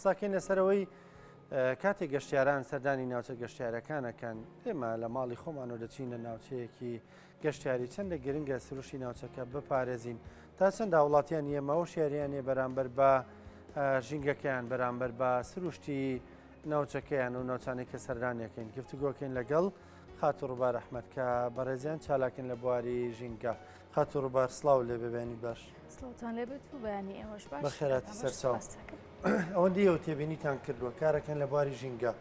قساکەین لەسەرەوەی کاتێک گەشتیاران سەردانی ناوچە گەشتیارەکانەکەن ئێمە لە ماڵی خۆمان و دەچینە ناوچەیەکی گەشتیاری چەندە گرنگە سروشی ناوچەکە بپارێزین تا چەندە وڵاتیان نیەمە و شێریانێ بەرامبەر بە ژینگەکەیان بەرامبەر بە سروشتی ناوچەکەیان و ناوچانێک کە سەردانیەکەین گفتوگۆکەین لەگەڵ خاتوڕووبار ئەحمەد کە بەڕێزیان چالاکن لە بواری ژینگە. خاتوڕووبار سڵاو لێ ببێنی باش. سڵاوتان لێ بێت و بەیانی ئێوەش باش. بەخێراتی سەرچاو. ئەوەندەیەوە تێبینیتان کردووە کارەکەن لە بواری ژینگە.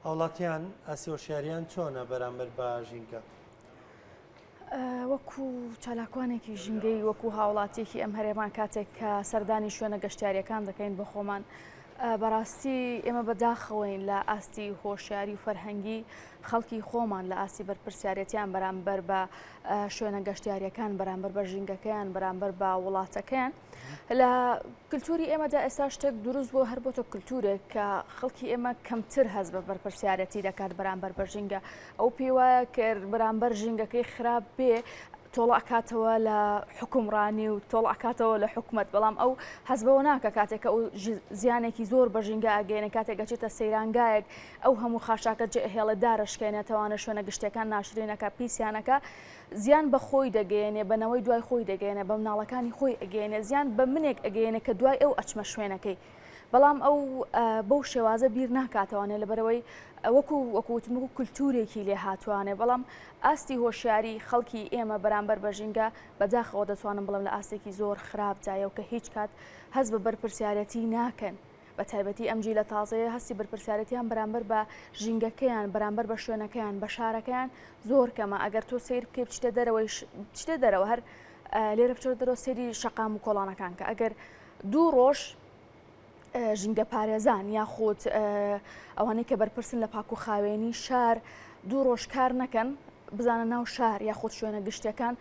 هاوڵاتیان ئاسیۆشیاریان چۆنە بەرامبەر بە ژینگە؟ وەکو چالاکوانێکی ژینگەی وەکو هاوڵاتیەکی ئەم هەرێمان کاتێک کە سەردانی شوێنە گەشتیاریەکان دەکەین بە خۆمان بەڕاستی ئێمە بەداخەوەین لە ئاستی هۆشیاری و فەرهەنگی خەڵکی خۆمان لە ئاستی بەرپرسیارەتیان بەرامبەر بە شوێنە گەشتیاریەکان بەرامبەر بە ژینگەکەیان بەرامبەر بە وڵاتەکەیان لە کللتوری ئێمەدا ئێستا شتێک دروست بۆ هەر بۆتە کللتورێک کە خەڵکی ئێمە کەمتر هەز بە بەرپرسیارەتی دەکات بەرامبەر بە ژینگە ئەو پێی وایە کە بەرامبەر ژینگەکەی خراپ بێ تۆڵ ئەکاتەوە لە حکومڕانی و تۆڵ ئەکاتەوە لە حکومت بەڵام ئەو حەز بەوە ناکە کاتێکە ئەو زیانێکی زۆر بە ژینگە ئەگەێنێ کاتێک گەچێتە سەیرانگایەک ئەو هەموو خاشاکە جێهێڵە دارەشکێنێتەوانە شوێنە گشتەکان ناشرینەکە پیسیانەکە زیان بە خۆی دەگەێنێ بەنەوەی دوای خۆی دەگەێنێ بە مناڵەکانی خۆی ئەگەێنێ زیان بە منێک ئەگەێنێ کە دوای ئەو ئەچمە شوێنەکەی بەڵام ئەو بەو شێوازە بیر ناکاتەوانێ لەبەرەوەی وەکوتمە کولتورێکی لێ هاتوانێ بەڵام ئاستی هۆشیاری خەڵکی ئێمە بەرامبەر بە ژینگە بەداخەوە دەتوانم بڵم لە ئاستێکی زۆر خراپجایە و کە هیچ کات هەست بە بەرپرسیارەتی ناکەن بە تایبەتی ئەمجی لە تازەیە هەستی بەرپرسیارەتیان بەرامبەر بە ژینگەکەیان بەرامبەر بە شوێنەکەیان بە شارەکەیان زۆر کەمە ئەگەر تۆ سیر بکەی بچتە دەرەوە هەر لێرە بچۆ دەرەوە سێری شەقام و کۆڵانەکان کە ئەگەر دوو ڕۆژ ژینگە پارێزان یاخود ئەوانەی کە بەرپرسن لە پاک و خاوێنی شار دوو ڕۆژ کار نەکەن بزانە ناو شار یاخود شوێنە گشتەکان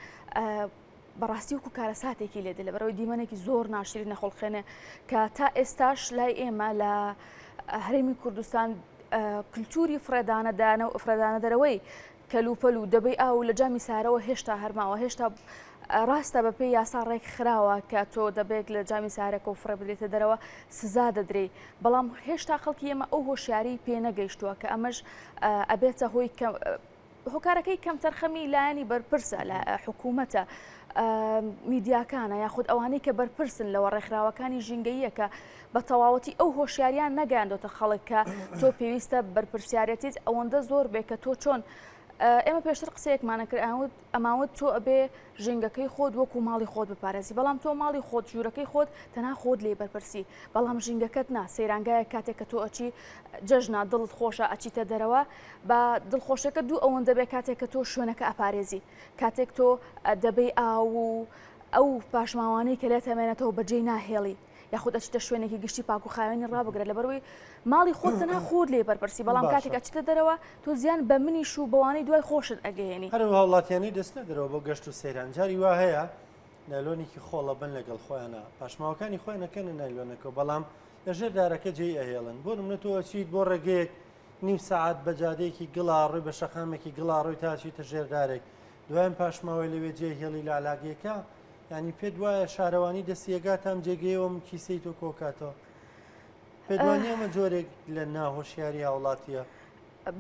بەڕاستی وکو کارە ساتێکی لێدە لەبەرەوەی دیمەنێکی زۆر ناشرین نەخۆڵخێنێ کە تا ئێستاش لای ئێمە لە هەرێمی کوردستان کللتوری فرێدانە دەرەوەی کەلوپەل و دەبەی ئاو لە جامی سارەوە هێشتا هەرماوە هێشتا ڕاستە بە پێی یاسا ڕێک خراوە کە تۆ دەبێت لە جامی سارەکە و فڕێ بدرێتە دەرەوە سزا دەدرێ بەڵام هێشتا خەڵکی ئێمە ئەو هۆشیاری پێ نەگەیشتووە کە ئەمەش ئەبێتە هۆی هۆکارەکەی کەم تەرخەمی لایەنی بەرپرسە لە حکوومەتە میدیاکانە یاخود ئەوانەی کە بەرپرسن لەوە ڕێکخراوەکانی ژینگەیە کە بە تەواوەتی ئەو هۆشیاریان نەگەاندۆتە خەڵک کە تۆ پێویستە بەرپرسیارەتیت ئەوەندە زۆر بێ کە تۆ چۆن ئێمە پێشتر قسەیەکمانە کرد ئەماوت تۆ ئەبێ ژینگەکەی خۆت وەکو ماڵی خۆت بپارێزی بەڵام تۆ ماڵی خۆت ژوورەکەی خۆت تەنها خۆت لێ بەرپرسی بەڵام ژینگەکەت نا سەیرانگایە کاتێک کە تۆ ئەچی جەژنا دڵت خۆشە ئەچیتە دەرەوە بە دڵخۆشەکە دوو ئەوەندە بێ کاتێک کە تۆ شوێنەکە ئەپارێزی کاتێک تۆ دەبەی ئەو پاشماوانەی کە لێت هەمێنێتەوە بەجێی ناهێڵی یاخود ئەچیتە شوێنێکی گشتی پاک و خاوێنی ڕابگرێت لەبەرەوەی ماڵی خۆت تەنها خۆت لێ بەرپرسی بەڵام کاتێک ئەچیتە دەرەوە تۆ زیان بە منیش و بەوانەی دوای خۆشت ئەگەیێنی هەر هاوڵاتیانی دەست نەدرەوە بۆ گەشت و سەیران جاری وا هەیە نایلۆنێکی خۆڵە بن لەگەڵ خۆیانە پاشماوەکانی خۆیان نەکەنە نایلۆنەکە بەڵام لەژێر دارەکە جێی ئەهێڵن بۆ نمونە تۆ ئەچیت بۆ ڕێگەیەک نیم سەعات بە جادەیەکی گڵا ڕووی بە شەقامێکی گڵا ڕووی تاچیتە ژێر دارێک دوایم پاشماوەی لەوێ جێهێڵی لە علاگەیەکە ینی پێ دوایە شارەوانی دەستیەگاتام جێگەیەوەم کیسەی تۆ کۆکاتەوە پێدوانی ئەمە جۆرێک لە ناهۆشیاری هاوڵاتیە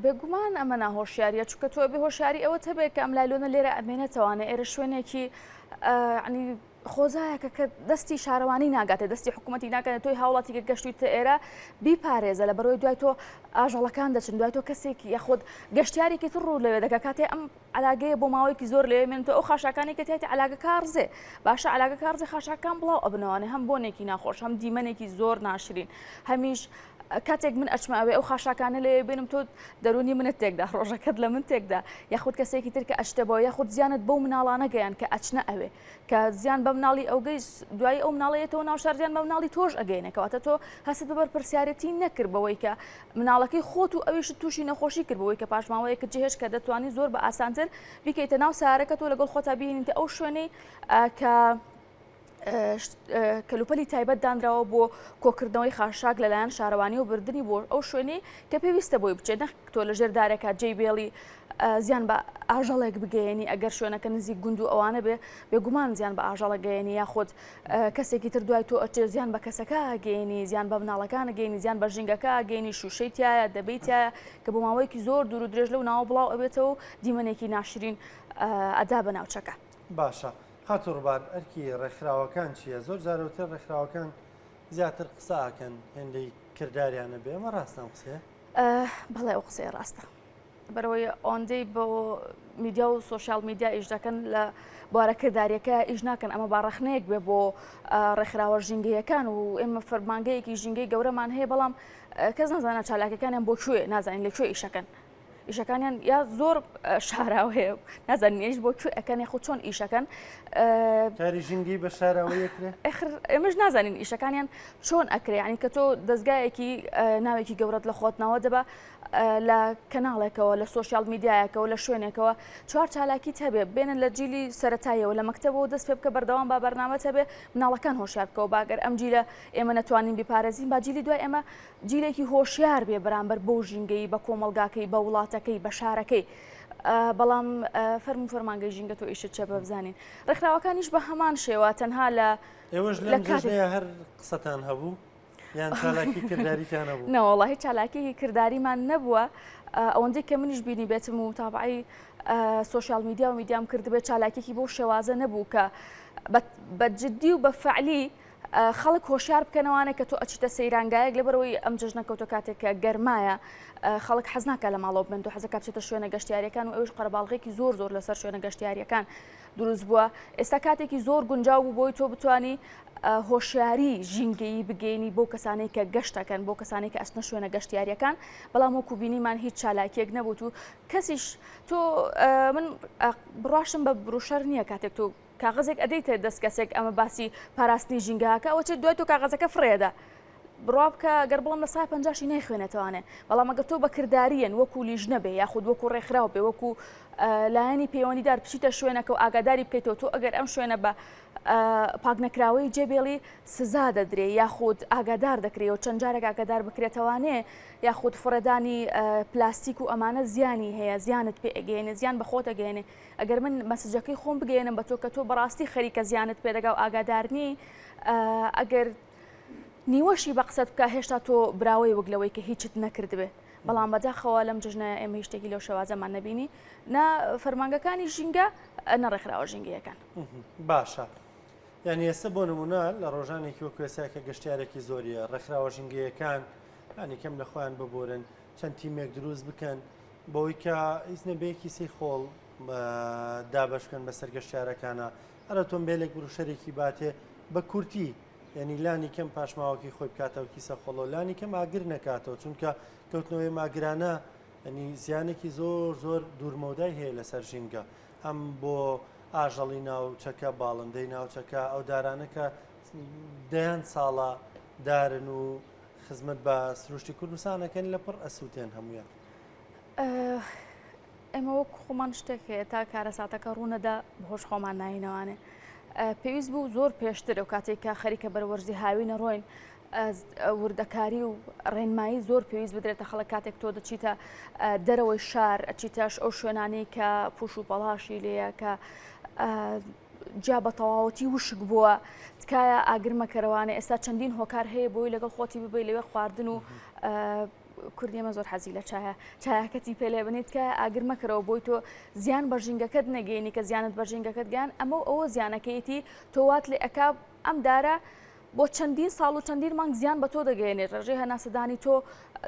بێگومان ئەمە ناهۆشیاریە چونکە تۆ بێ هۆشیاری ئەوە هەبێت کە ئەم لایلۆنە لێرە ئەمێنێتەوانە ئێرە شوێنێکی ینی خۆزایەکە کە دەستی شارەوانی ناگاتێت دەستی حکوومەتی ناکەێت تۆی هاوڵاتیکە گەشتویتە ئێرە بیپارێزە لە بەرەوەی دوای تۆ ئاژەڵەکان دەچن دوای تۆ کەسێکی یاخود گەشتیارێکی تر ڕوو لەوێ دەکە کاتێ ئەم علاگەیە بۆ ماوەیەکی زۆر لەوێ مێنێتەوە ئەو خاشاکانی کە تێتی علاگە کارزێ باشە علاگە کارزێ خاشاکان بڵاو ئەبنەوانێ هەم بۆنێکی ناخۆش هەم دیمەنێکی زۆر ناشرین هەمیش کاتێک من ئەچمە ئەوێ ئەو خاشاکانە لێ بێنم تۆ دەرونی منت تێکدا ڕۆژەکەت لە من تێکدا یاخود کەسێکی تر کە ئەشتەبەوە یاخود زیانت بەو مناڵانە گەیان کە ئەچنە ئەوێ کە زیان بە مناڵی ئەوگەی دوای ئەو مناڵەیەتەوە ناو شار زیان بە مناڵی تۆش ئەگەینەکەواتە تۆ هەست بە بەرپرسیارەتی نەکردبەوەی کە مناڵەکەی خۆت و ئەویش تووشی نەخۆشی کردبەوەی کە پاشماوەیەکە جێهێش کە دەتوانانی زۆر بە ئاسانتر بیکەیتە ناو سارەکە تۆ لەگەڵ خۆتا بینیتە ئەو شوێنەی کە کەلوپەلی تایبەت دانراوە بۆ کۆکردنەوەی خاشاک لەلایەن شارەوانی و بردننی بۆ ئەو شوێنی کە پێویستە بۆی بچێت نەک تۆ لە ژێر دارێکە جێی بێڵی زیان بە ئاژەڵێک بگەێنی ئەگەر شوێنەکە نزیک گوند و ئەوانە بێ بێگومان زیان بە ئاژەڵە گەێنی یاخود کەسێکی تر دوای تۆ ئەچێ زیان بە کەسەکە گەێنی زیان بە مناڵەکانە گەێنی زیان بە ژینگەکە گەێنی شوشەی تایە دەبیتایە کە بۆ ماوەیەکی زۆر دوور و درێژ لەو ناوە بڵاو ئەبێتەوە و دیمەنێکی ناشرین ئەدا بە ناوچەکە. باشە خاتوڕبار ئەرکی ڕێکخراوەکان چییە؟ زۆر جارەوتر ڕێکخراوەکان زیاتر قساکەن هێندەی کرداریانە بێ ئەمە ڕاستان قسەیە؟ بەڵێ ئەو قسەیە ڕاستە بەرەوەی ئەوەندەی بۆ میدیا و سوۆشیال میدیا ئیش دەکەن لە بوارە کرداریەکە ئیش ناکەن ئەمە باڕەخنەیەک بێ بۆ ڕێکخراوە ژینگەیەکان و ئێمە فەرمانگەیەکی ژینگەی گەورەمان هەیە بەڵام کەس نازانە چالاکەکانیان بۆ کوێ نازانین لەکوێ ئیشەکەن ئیشەکانیان یا زۆر شاراوە هەیە نازانین ئێش بۆ کوێ ئەەکەن یاخود چۆن ئیشەکەن کاری ژینگی بە شاراوەیەکرێ ئێمەش نازانین ئیشەکانیان چۆن ئەکرێ ینی کە تۆ دەستگایەکی ناوێکی گەورەت لە خۆتنەوە دەبە لە کەناڵێکەوە لە سوۆشیال میدیایەکەەوە لە شوێنێکەوە چوار چالاکی هەبێ بێنن لە جیلی سەرەتاییەوە لە مەکتەبەوە دەست پێ بکە بەردەوام با بەرنامە هەبێ مناڵەکان هۆشیار بکەوە باگەر ئەم جیلە ئێمە نەتوانین بیپارێزین با جیلی دوای ئێمە جیلێکی هۆشیار بێ بەرامبەر بۆ ژینگەی بە کۆمەلگاکەی بە وڵاتەکەی بە شارەکەی بەڵام فەرم و فەرمانگەی ژینگە تۆ ئیشت چێ بە بزانین ڕێکخراوەکانیش بە هەمان شێوە تەنها لە ئێوەش لەم جژنەیە هەر قسەتان هەبوو یان چالاکی کرداریتان هەبوو؟ نەوەڵی چالاکی کرداریمان نەبووە ئەوەندەی کە منیش بینی بێتم و تابعی سوۆشیال میدیا و میدیام کردبێت چالاکێکی بۆ شێوازە نەبوو کە بە جددی و بە فعلی خەڵک هۆشیار بکەنەوانە کە تۆ ئەچیتە سەیرانگایەک لەبەرەوەی ئەم جژنەکەوتە کاتێککە گەرمایە خەڵک حەز ناکە لە ماڵەوە بن و حەزەکە بچێتە شوێنە گەشتیاریەکان و ئەوش قەرەباڵغێکی زۆر لەسەر شوێنە گەشتیاریەکان دروست بووە ئێستا کاتێکی زۆر گونجاو بوو بۆی تۆ بتوانی هۆشیاری ژینگەیی بگەینی بۆ کەسانەی کە گەشتەکەن بۆ کەسانی کە ئەستنە شوێنە گەشتیاریەکان بەڵام وەکو بینیمان هیچ چالاکیەک نەبوو و کەسیش تۆ من بڕاشم بە بروشەر نییە کاتێک تۆ کاغەزێک ئەدەیتە دەست کەسێک ئەمە باسی پاراستنی ژینگەکە ئەوە چێت دوای تۆ کاغەزەکە فڕێدا بڕوا بکە گەر بڵم لە 150 نەیخوێنێتوانێ بەڵام ئەگەر تۆ بە کردداریەن وەکو لیژنە بێ یاخود وەکو ڕێکخراو بێ وەکو لایەنی پەیوەندیدار بچیتە شوێنەکە و ئاگاداری بکەیتەوە تۆ ئەگەر ئەم شوێنە بە پاکنەکراوەی جێبێڵی سزا دەدرێ یاخود ئاگادار دەکرێت و چەند جارێک ئاگادار بکرێتەوانێ یاخود فڕێدانی پلاستیک و ئەمانە زیانی هەیە زیانت پێ ئەگەێنێ زیان بە خۆت ئەگەێنێ ئەگەر من مەسجەکەی خۆم بگەێنم بە تۆ کە تۆ بەڕاستی خەریکە زیانت پێدەگا و ئاگادارنی ئەگەر نیوەشی بە قسەت بکە هێشتا تۆ براوەی وەگلەوەی کە هیچت نەکردبێ بەڵام بەداخەوە لەم جژنە ئێمە هیچ شتێکی لەو شێوازەمان نەبینی نە فەرمانگەکانی ژینگە نەڕێکخراوە ژینگەیەکان باشە یعنی ئێستا بۆ نمونە لە ڕۆژانێکی وەکو ئێستا کە گەشتیارێکی زۆریە ڕێکخراوە ژینگەیەکان ینی کەم لە خۆیان ببورن چەند تیمێک دروست بکەن بۆی کە هیچ نەبەیەکی سی خۆڵ دابشکەن بەسەر گەشتیارەکانە هەر ئۆتۆمبیلێک بروشەرێکی باتێ بە کورتی یعنی لانی کەم پاشماوەکی خۆی بکاتەوە کیسە خۆڵۆ لانی کەم ئاگر نەکاتەوە چونکە کەوتنەوەی ماگرانە ینی زیانێکی زۆر دوورمەودای هەیە لەسەر ژینگە ئەم بۆ ئاژەڵی ناوچەکە باڵندەی ناوچەکە ئەو دارانە کە دەیان ساڵە دارن و خزمەت بە سروشتی کوردستانەکەن لە پڕ ئەسووتێن هەمویان ئێمە وەکو خۆمان شتێک هەیە تا کارەساتەکە ڕوونەدا بەهۆش خۆمان ناینەوانێ پێویست بوو زۆر پێشتر و کاتێککە خەریکە بەرەوەرزی هاوینە ڕۆین وردەکاری و ڕێنمایی زۆر پێویست بدرێتە خەڵک کاتێک تۆ دەچیتە دەرەوەی شار ئەچیتەش ئەو شوێنانەی کە پوش و پەڵاشی لێیە کە جا بە تەواوەتی وشک بووە تکایە ئاگرمەکەرەوانە ئێستا چەندین هۆکار هەیە بۆی لەگەڵ خۆتی ببی لەوێ خواردن و کوردی ئێمە زۆر حەزی لە چایەکەتی پێ لێ بنیت کە ئاگرمەکەرەوە بۆی تۆ زیان بە ژینگەکەت نەگەینی کە زیانت بە ژینگەکەت گیان ئەوە زیانەکەیەتی تۆ وات لێ ئەکا ئەم دارە بۆ چەندین ساڵ و چەندین مانگ زیان بە تۆ دەگەێنێت ڕێژەی هەناسەدانی تۆ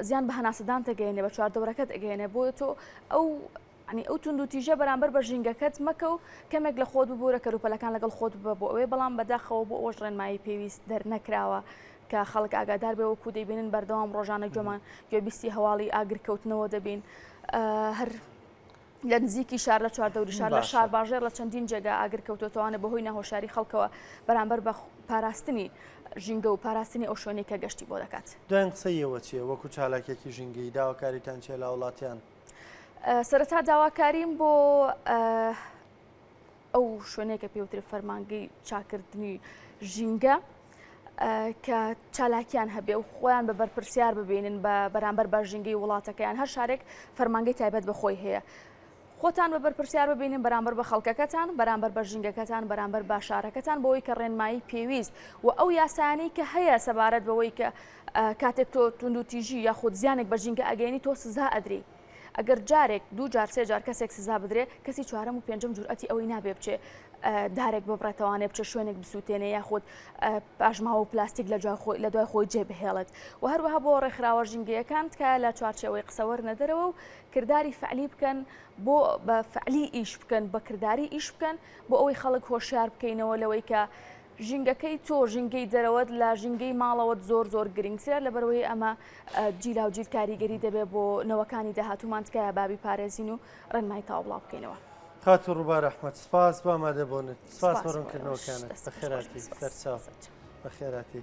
زیان بە هەناسەدان دەگەێنێ بە چواردەورەکەت ئەگەێنێ بۆیە تۆ ئەو تونند و تیژە بەرامبەر بە ژینگەکەت مەکە و کەمێک لە خۆت ببوورە کەروپەلەکان لەگەڵ خۆت بە بۆ ئەوەی بەڵام بەداخەوە بۆ ئەوش ڕێنمایی پێویست دەرنەکراوە کە خەڵک ئاگادار بێ وەکو دەیبینن بەردەوام ڕۆژانە گوێمان گوێبیستی هەواڵی ئاگرکەوتنەوە دەبین هەر لە نزیکی شار لە چواردەوری شار لە شار باژێر لە چەندین جێگا ئاگرکەوتوەوانە بەهۆی نەهۆشاری خەڵکەوە بەرامبەر بە پاراستنی ژینگە و پاراستنی ئەو شوێنی کە گەشتی بۆ دەکات دوایان قسەیەوە چیە وەکو چالاکێکی ژینگەی داواکاریتان چێ لە وڵاتیان سەرەتا داواکاریم بۆ ئەو شوێنێکە پێوتری فەرمانگەی چاکردنی ژینگە کە چالاکیان هەبێ و خۆیان بە بەرپرسیار ببینن بە بەرامبەر بە ژینگەی وڵاتەکەیان هەر شارێک فەرمانگەی تایبەت بەخۆی هەیە خۆتان بە بەرپرسیار ببینن بەرامبەر بە خەڵکەکەتان بەرامبەر بە ژینگەکەتان بەرامبەر بە شارەکەتان بۆەوەی کە ڕێنمایی پێویست و ئەو یاسانەی کە هەیە سەبارەت بەوەی کە کاتێک تۆ تونند و تیژی یاخود زیانێک بە ژینگە ئەگەینی تۆ سزا ئەدری ئەگەر جارێک دوو جار سێ جار کەسێک سزا بدرێ کەسی چوارەم و پێنجەم جورئەتی ئەوەی نابێ بچێ دارێک ببڕێتەوانێ بچێ شوێنێک بسووتێنێ یاخود پاشماوە و پلاستیک لە دوای خۆی جێبهێڵێت و هەروەها بۆ ڕێکخراوە ژینگەیەکان کە لە چوارچێوەی قسەوەر نەدەرەوە و کردداری فعلی بکەن بۆ بە فعلی ئیش بکەن بە کردداری ئیش بکەن بۆ ئەوەی خەڵک هۆشیار بکەینەوە لەوەی کە ژینگەکەی تۆ ژینگەی دەرەوەت لە ژینگەی ماڵەوەت زۆر گرنگترە لەبەرەوەی ئەمە جیلا و جیل کاریگەری دەبێت بۆ نەوەکانی داهاتوومان تکایە بابی پارێزین و ڕێنمای تاو بڵاو بکەینەوە. خاتو ڕووبار ئەحمەد سپاس بۆ ئامادەبوونت سپاس بۆ ڕوونکردنەوەکانت بەخێراتی بەرچاو بەخێراتی.